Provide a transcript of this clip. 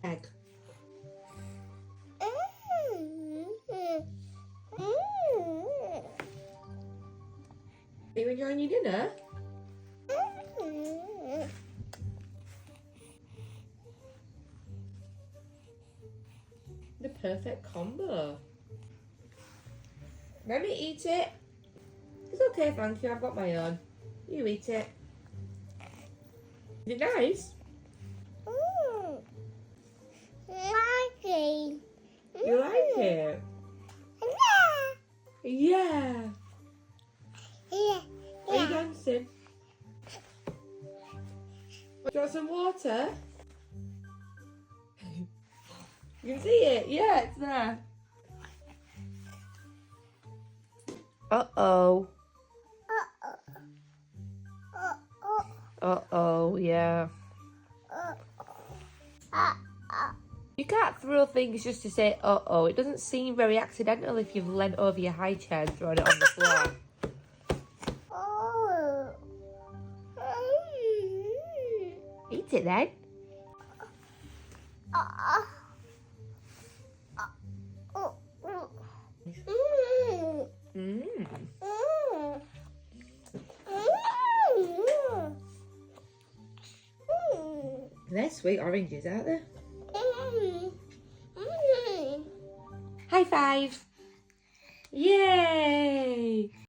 Egg. Are you enjoying your dinner? The perfect combo. Remi, eat it. It's okay, thank you. I've got my own. You eat it. Is it nice? You like it? Yeah. Are you dancing? Do you want some water? You can see it. Yeah, it's there. Uh-oh. Uh-oh, yeah. You can't throw things just to say uh-oh. It doesn't seem very accidental if you've leant over your high chair and thrown it on the floor. Eat it then. They're sweet oranges, aren't they? High five! Yay!